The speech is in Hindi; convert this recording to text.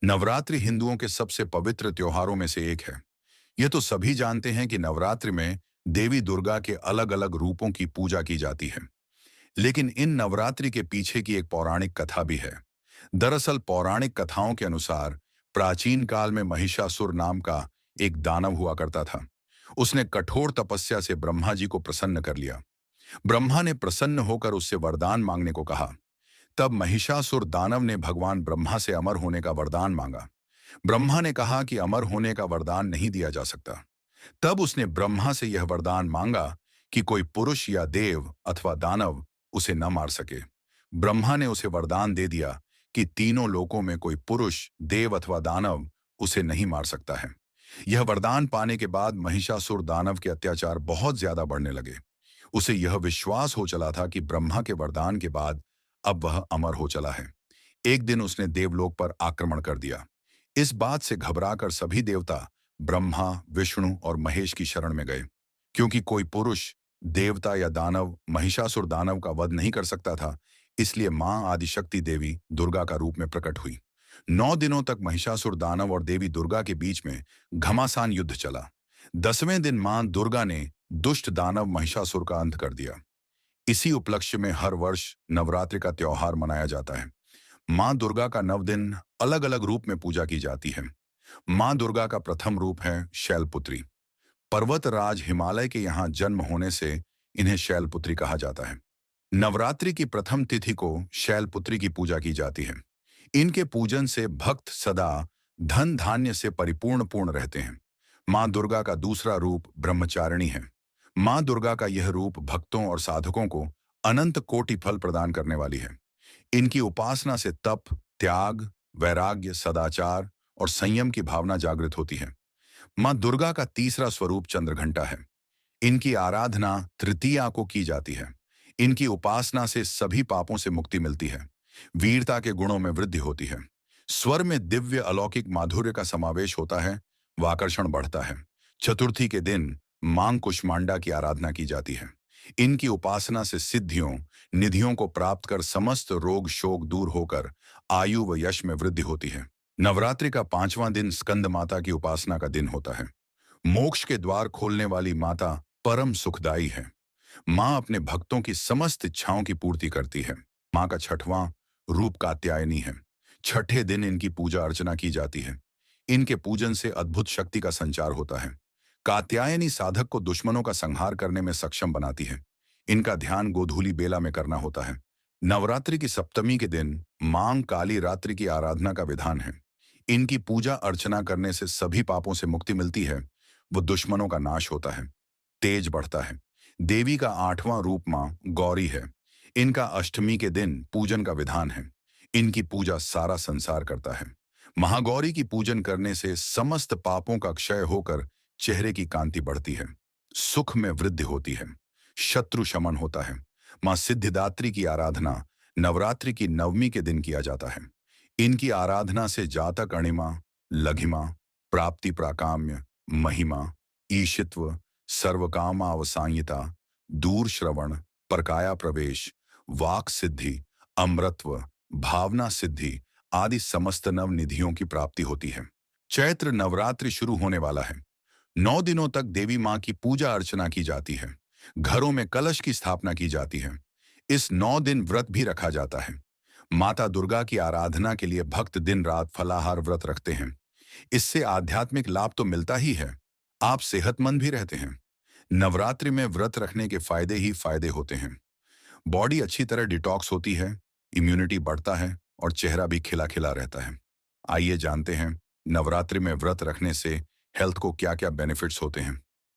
नवरात्रि हिंदुओं के सबसे पवित्र त्योहारों में से एक है। यह तो सभी जानते हैं कि नवरात्रि में देवी दुर्गा के अलग-अलग रूपों की पूजा की जाती है। लेकिन इन नवरात्रि के पीछे की एक पौराणिक कथा भी है। दरअसल पौराणिक कथाओं के अनुसार प्राचीन काल में महिषासुर नाम का एक दानव हुआ करता था। उसने कठोर तपस्या से ब्रह्मा जी को प्रसन्न कर लिया। ब्रह्मा ने प्रसन्न होकर उससे वरदान मांगने को कहा। तब महिषासुर दानव ने भगवान ब्रह्मा से अमर होने का वरदान मांगा। ब्रह्मा ने कहा कि अमर होने का वरदान नहीं दिया जा सकता। तब उसने ब्रह्मा से यह वरदान मांगा कि कोई पुरुष या देव अथवा दानव उसे न मार सके। ब्रह्मा ने उसे वरदान दे दिया कि तीनों लोकों में कोई पुरुष, देव अथवा दानव उसे नहीं मार सकता है। यह वरदान पाने के बाद महिषासुर दानव के अत्याचार बहुत ज्यादा बढ़ने लगे। उसे यह विश्वास हो चला था कि ब्रह्मा के वरदान के बाद अब वह अमर हो चला है। एक दिन उसने देवलोक पर आक्रमण कर दिया। इस बात से घबराकर सभी देवता ब्रह्मा, विष्णु और महेश की शरण में गए। क्योंकि कोई पुरुष, देवता या दानव महिषासुर दानव का वध नहीं कर सकता था, इसलिए मां आदिशक्ति देवी दुर्गा का रूप में प्रकट हुई। 9 दिनों तक महिषासुर दानव और देवी दुर्गा के बीच में घमासान युद्ध चला। 10वें दिन मां दुर्गा ने दुष्ट दानव महिषासुर का अंत कर दिया। इसी उपलक्ष्य में हर वर्ष नवरात्रि का त्योहार मनाया जाता है। मां दुर्गा का 9 दिन अलग अलग रूप में पूजा की जाती है। मां दुर्गा का प्रथम रूप है शैलपुत्री। पर्वतराज हिमालय के यहाँ जन्म होने से इन्हें शैलपुत्री कहा जाता है। नवरात्रि की प्रथम तिथि को शैलपुत्री की पूजा की जाती है। इनके पूजन से भक्त सदा धन धान्य से परिपूर्ण रहते हैं। मां दुर्गा का दूसरा रूप ब्रह्मचारिणी है। मां दुर्गा का यह रूप भक्तों और साधकों को अनंत कोटि फल प्रदान करने वाली है। इनकी उपासना से तप, त्याग, वैराग्य, सदाचार और संयम की भावना जागृत होती है। मां दुर्गा का तीसरा स्वरूप चंद्रघंटा है। इनकी आराधना तृतीया को की जाती है। इनकी उपासना से सभी पापों से मुक्ति मिलती है। वीरता के गुणों में वृद्धि होती है। स्वर में दिव्य अलौकिक माधुर्य का समावेश होता है व आकर्षण बढ़ता है। चतुर्थी के दिन मां कुष्मांडा की आराधना की जाती है। इनकी उपासना से सिद्धियों, निधियों को प्राप्त कर समस्त रोग शोक दूर होकर आयु व यश में वृद्धि होती है। नवरात्रि का 5वां दिन स्कंद माता की उपासना का दिन होता है। मोक्ष के द्वार खोलने वाली माता परम सुखदायी है। मां अपने भक्तों की समस्त इच्छाओं की पूर्ति करती है। मां का 6वां रूप कात्यायनी है। छठे दिन इनकी पूजा अर्चना की जाती है। इनके पूजन से अद्भुत शक्ति का संचार होता है। कात्यायनी साधक को दुश्मनों का संहार करने में सक्षम बनाती है। इनका ध्यान गोधूली बेला में करना होता है। नवरात्रि की सप्तमी के दिन मां काली रात्रि की आराधना का विधान है। इनकी पूजा अर्चना करने से सभी पापों से मुक्ति मिलती है। वो दुश्मनों का नाश होता है, तेज बढ़ता है। देवी का 8वां रूप मां गौरी है। इनका अष्टमी के दिन पूजन का विधान है। इनकी पूजा सारा संसार करता है। महागौरी की पूजन करने से समस्त पापों का क्षय होकर चेहरे की कांति बढ़ती है, सुख में वृद्धि होती है, शत्रु शमन होता है। मां सिद्धिदात्री की आराधना नवरात्रि की 9वीं के दिन किया जाता है। इनकी आराधना से जातक अणिमा, लघिमा, प्राप्ति प्राकाम्य, महिमा, ईशित्व, सर्वकामावसायिता, दूर श्रवण, परकाया प्रवेश, वाक सिद्धि, अमृतत्व, भावना सिद्धि आदि समस्त नव निधियों की प्राप्ति होती है। चैत्र नवरात्रि शुरू होने वाला है। 9 दिनों तक देवी मां की पूजा अर्चना की जाती है। घरों में कलश की स्थापना की जाती है। इस 9 दिन व्रत भी रखा जाता है। माता दुर्गा की आराधना के लिए भक्त दिन रात फलाहार व्रत रखते हैं। इससे आध्यात्मिक लाभ तो मिलता ही है, आप सेहतमंद भी रहते हैं। नवरात्रि में व्रत रखने के फायदे ही फायदे होते हैं। बॉडी अच्छी तरह डिटॉक्स होती है, इम्यूनिटी बढ़ता है और चेहरा भी खिला खिला रहता है। आइए जानते हैं नवरात्रि में व्रत रखने से हेल्थ को क्या क्या बेनिफिट्स होते हैं।